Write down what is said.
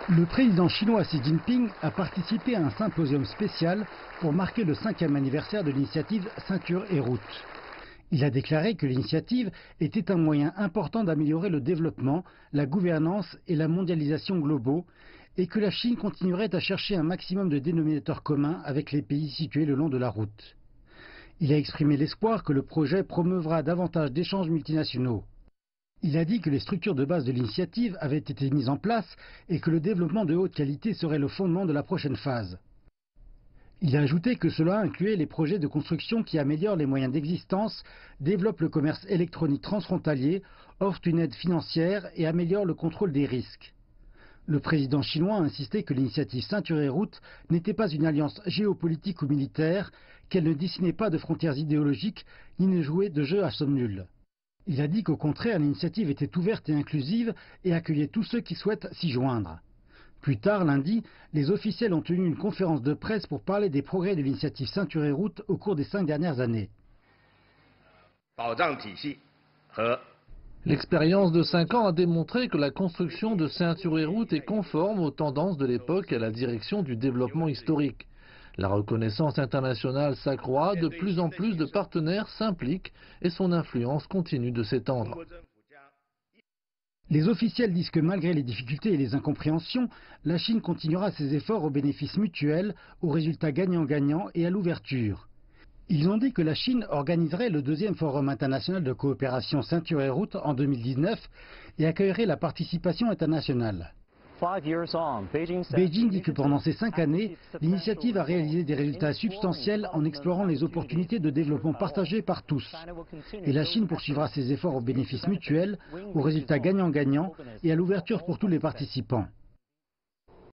Le président chinois Xi Jinping a participé à un symposium spécial pour marquer le 5e anniversaire de l'initiative Ceinture et Route. Il a déclaré que l'initiative était un moyen important d'améliorer le développement, la gouvernance et la mondialisation globaux et que la Chine continuerait à chercher un maximum de dénominateurs communs avec les pays situés le long de la route. Il a exprimé l'espoir que le projet promeuvra davantage d'échanges multinationaux. Il a dit que les structures de base de l'initiative avaient été mises en place et que le développement de haute qualité serait le fondement de la prochaine phase. Il a ajouté que cela incluait les projets de construction qui améliorent les moyens d'existence, développent le commerce électronique transfrontalier, offrent une aide financière et améliorent le contrôle des risques. Le président chinois a insisté que l'initiative Ceinture et Route n'était pas une alliance géopolitique ou militaire, qu'elle ne dessinait pas de frontières idéologiques ni ne jouait de jeux à somme nulle. Il a dit qu'au contraire, l'initiative était ouverte et inclusive et accueillait tous ceux qui souhaitent s'y joindre. Plus tard, lundi, les officiels ont tenu une conférence de presse pour parler des progrès de l'initiative Ceinture et Route au cours des 5 dernières années. L'expérience de 5 ans a démontré que la construction de Ceinture et Route est conforme aux tendances de l'époque et à la direction du développement historique. La reconnaissance internationale s'accroît, de plus en plus de partenaires s'impliquent et son influence continue de s'étendre. Les officiels disent que malgré les difficultés et les incompréhensions, la Chine continuera ses efforts au bénéfice mutuel, aux résultats gagnant-gagnant et à l'ouverture. Ils ont dit que la Chine organiserait le 2e Forum international de coopération Ceinture et Route en 2019 et accueillerait la participation internationale. Beijing dit que pendant ces 5 années, l'initiative a réalisé des résultats substantiels en explorant les opportunités de développement partagées par tous. Et la Chine poursuivra ses efforts au bénéfice mutuel, aux résultats gagnant-gagnant et à l'ouverture pour tous les participants.